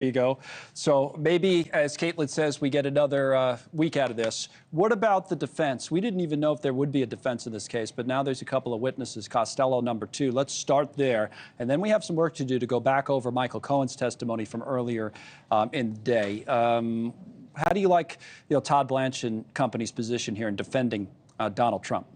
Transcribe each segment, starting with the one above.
You go. So maybe, as Caitlin says, we get another week out of this. What about the defense? We didn't even know if there would be a defense in this case, but now there's a couple of witnesses, Costello number 2. Let's start there. And then we have some work to do to go back over Michael Cohen's testimony from earlier in the day. How do you like, Todd Blanche and company's position here in defending Donald Trump?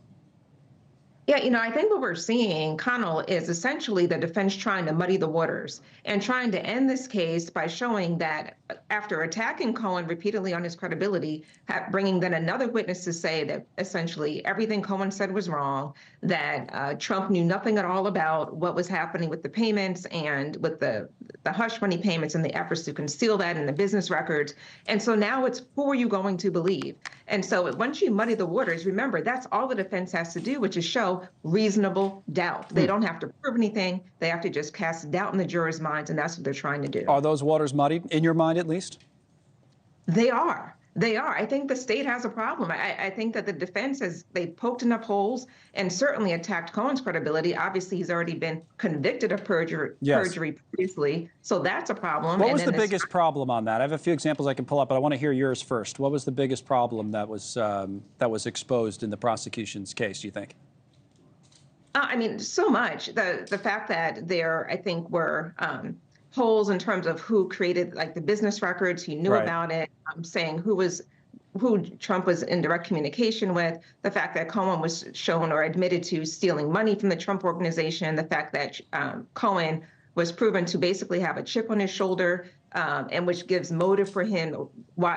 Yeah, I think what we're seeing, Connell, is essentially the defense trying to muddy the waters and trying to end this case by showing that after attacking Cohen repeatedly on his credibility, bringing then another witness to say that essentially everything Cohen said was wrong, that Trump knew nothing at all about what was happening with the payments and with the hush money payments and the efforts to conceal that in the business records. And so now it's, who are you going to believe? And so once you muddy the waters, remember, that's all the defense has to do, which is show reasonable doubt. They don't have to prove anything. They have to just cast doubt in the jurors' minds, and that's what they're trying to do. Are those waters muddied, in your mind at least? They are. They are. I think the state has a problem. I think that the defense they poked enough holes and certainly attacked Cohen's credibility. Obviously, he's already been convicted of perjury previously, so that's a problem. What was the biggest problem on that? I have a few examples I can pull up, but I want to hear yours first. What was the biggest problem that was exposed in the prosecution's case, do you think? I mean, so much. The fact that there, I think, were holes in terms of who created the business records, who knew about it, saying who Trump was in direct communication with, the fact that Cohen was shown or admitted to stealing money from the Trump organization, the fact that Cohen was proven to basically have a chip on his shoulder, and which gives motive for him,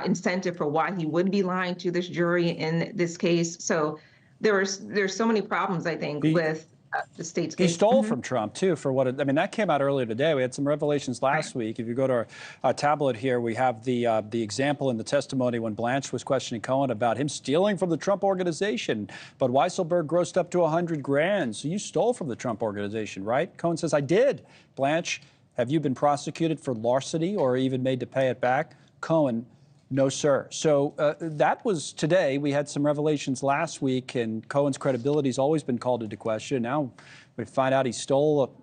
incentive for why he would be lying to this jury in this case. So there's so many problems, I think, with the state's case. He stole from Trump, too, for what I mean, that came out earlier today. We had some revelations last week. If you go to our tablet here, we have the example in the testimony when Blanche was questioning Cohen about him stealing from the Trump organization. But Weisselberg grossed up to $100,000. So you stole from the Trump organization, right? Cohen says, I did. Blanche, have you been prosecuted for larceny or even made to pay it back? Cohen, no, sir. So that was today. We had some revelations last week, and Cohen's credibility has always been called into question. Now we find out he stole,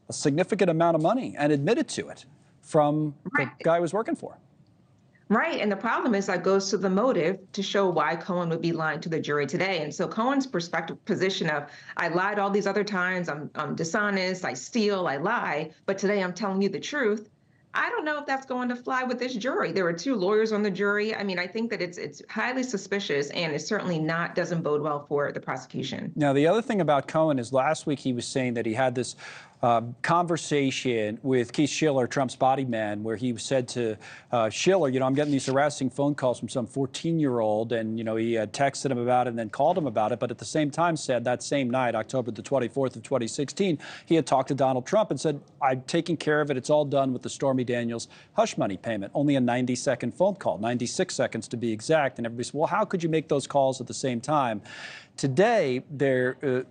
a significant amount of money and admitted to it from the guy he was working for. Right. And the problem is that goes to the motive to show why Cohen would be lying to the jury today. And so Cohen's position of, I lied all these other times, I'm dishonest, I steal, I lie, but today I'm telling you the truth. I don't know if that's going to fly with this jury. There were 2 lawyers on the jury. I mean, I think that it's highly suspicious, and it certainly doesn't bode well for the prosecution. Now, the other thing about Cohen is last week he was saying that he had this conversation with Keith Schiller, Trump's body man, where he said to Schiller, I'm getting these harassing phone calls from some 14-year-old, and, he had texted him about it and then called him about it, but at the same time said that same night, October the 24th of 2016, he had talked to Donald Trump and said, I'm taking care of it. It's all done with the Stormy Daniels hush money payment. Only a 90-second phone call, 96 seconds to be exact. And everybody said, well, how could you make those calls at the same time? Today, the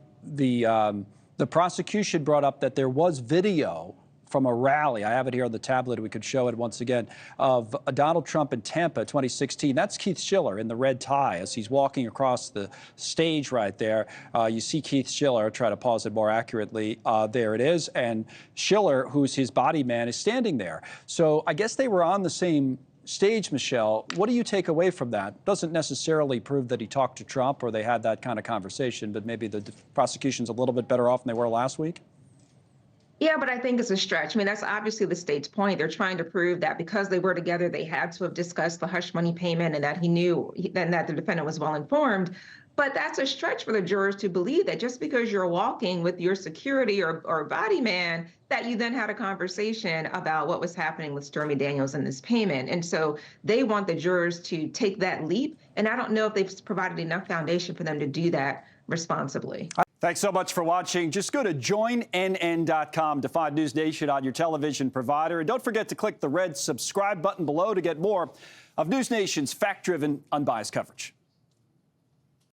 prosecution brought up that there was video from a rally. I have it here on the tablet. We could show it once again of Donald Trump in Tampa, 2016. That's Keith Schiller in the red tie as he's walking across the stage right there. You see Keith Schiller. I'll try to pause it more accurately. There it is. And Schiller, who's his body man, is standing there. So I guess they were on the same stage, Michelle. What do you take away from that? Doesn't necessarily prove that he talked to Trump or they had that kind of conversation, but maybe the prosecution's a little bit better off than they were last week? Yeah, but I think it's a stretch. I mean, that's obviously the state's point. They're trying to prove that because they were together, they had to have discussed the hush money payment and that he knew and that the defendant was well informed. But that's a stretch for the jurors to believe that just because you're walking with your security or body man, that you then had a conversation about what was happening with Stormy Daniels and this payment. And so they want the jurors to take that leap. And I don't know if they've provided enough foundation for them to do that responsibly. Thanks so much for watching. Just go to joinnn.com to find NewsNation on your television provider. And don't forget to click the red subscribe button below to get more of NewsNation's fact-driven, unbiased coverage.